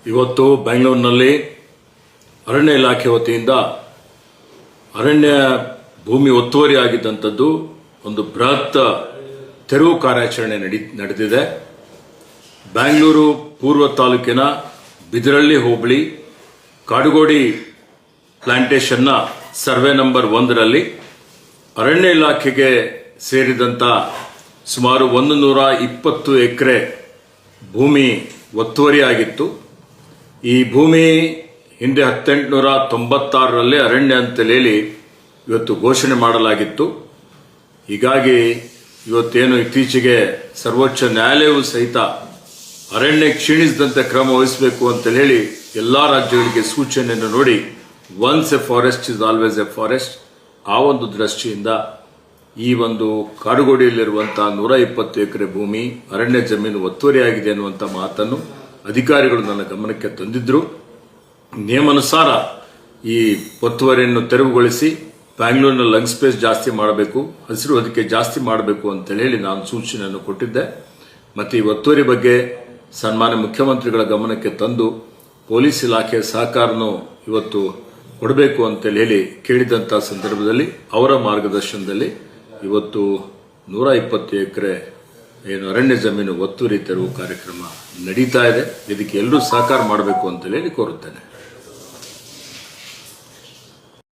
ಇವತ್ತು ಬೆಂಗಳೂರಿನಲ್ಲಿ ಅರಣ್ಯ ಇಲಾಖೆ ವತಿಯಿಂದ ಅರಣ್ಯ ಭೂಮಿ ಒತ್ತುವರಿ ಆಗಿದ್ದಂಥದ್ದು ಒಂದು ಬೃಹತ್ ತೆರವು ಕಾರ್ಯಾಚರಣೆ ನಡೆದಿದೆ. ಬೆಂಗಳೂರು ಪೂರ್ವ ತಾಲೂಕಿನ ಬಿದರಳ್ಳಿ ಹೋಬಳಿ ಕಾಡುಗೋಡಿ ಪ್ಲಾಂಟೇಶನ್ನ ಸರ್ವೆ ನಂಬರ್ 1ರಲ್ಲಿ ಅರಣ್ಯ ಇಲಾಖೆಗೆ ಸೇರಿದಂತ ಸುಮಾರು 120 ಎಕರೆ ಭೂಮಿ ಒತ್ತುವರಿಯಾಗಿತ್ತು. ಈ ಭೂಮಿ ಹಿಂದೆ 1896ರಲ್ಲಿ ಅರಣ್ಯ ಅಂತೇಳಿ ಇವತ್ತು ಘೋಷಣೆ ಮಾಡಲಾಗಿತ್ತು. ಹೀಗಾಗಿ ಇವತ್ತೇನು ಇತ್ತೀಚೆಗೆ ಸರ್ವೋಚ್ಚ ನ್ಯಾಯಾಲಯವು ಸಹಿತ ಅರಣ್ಯ ಕ್ಷೀಣಿಸಿದಂತೆ ಕ್ರಮ ವಹಿಸಬೇಕು ಅಂತ ಹೇಳಿ ಎಲ್ಲಾ ರಾಜ್ಯಗಳಿಗೆ ಸೂಚನೆಯನ್ನು ನೋಡಿ once A forest is always A forest, ಆ ಒಂದು ದೃಷ್ಟಿಯಿಂದ ಈ ಒಂದು ಕಾಡುಗೋಡಿಯಲ್ಲಿರುವಂತಹ 120 ಎಕರೆ ಭೂಮಿ ಅರಣ್ಯ ಜಮೀನು ಒತ್ತುವರಿಯಾಗಿದೆ ಅನ್ನುವಂಥ ಮಾತನ್ನು ಅಧಿಕಾರಿಗಳು ನನ್ನ ಗಮನಕ್ಕೆ ತಂದಿದ್ರು. ನಿಯಮಾನುಸಾರ ಈ ಒತ್ತುವರಿಯನ್ನು ತೆರವುಗೊಳಿಸಿ ಬ್ಯಾಂಗ್ಳೂರಿನ ಲಂಗ್ ಸ್ಪೇಸ್ ಜಾಸ್ತಿ ಮಾಡಬೇಕು, ಹಸಿರು ಹೊದಿಕೆ ಜಾಸ್ತಿ ಮಾಡಬೇಕು ಅಂತ ಹೇಳಿ ನಾನು ಸೂಚನೆಯನ್ನು ಕೊಟ್ಟಿದ್ದೆ. ಮತ್ತೆ ಈ ಒತ್ತುವರಿ ಬಗ್ಗೆ ಸನ್ಮಾನ್ಯ ಮುಖ್ಯಮಂತ್ರಿಗಳ ಗಮನಕ್ಕೆ ತಂದು ಪೊಲೀಸ್ ಇಲಾಖೆಯ ಸಹಕಾರನೂ ಇವತ್ತು ಕೊಡಬೇಕು ಅಂತ ಹೇಳಿ ಕೇಳಿದಂತಹ ಸಂದರ್ಭದಲ್ಲಿ ಅವರ ಮಾರ್ಗದರ್ಶನದಲ್ಲಿ ಇವತ್ತು 120 ಎಕರೆ ಏನು ಅರಣ್ಯ ಜಮೀನು ಒತ್ತುವರಿ ತೆರವು ಕಾರ್ಯಕ್ರಮ ನಡೀತಾ ಇದೆ. ಇದಕ್ಕೆ ಎಲ್ಲರೂ ಸಹಕಾರ ಮಾಡಬೇಕು ಅಂತ ಹೇಳಿ ಕೋರುತ್ತೇನೆ.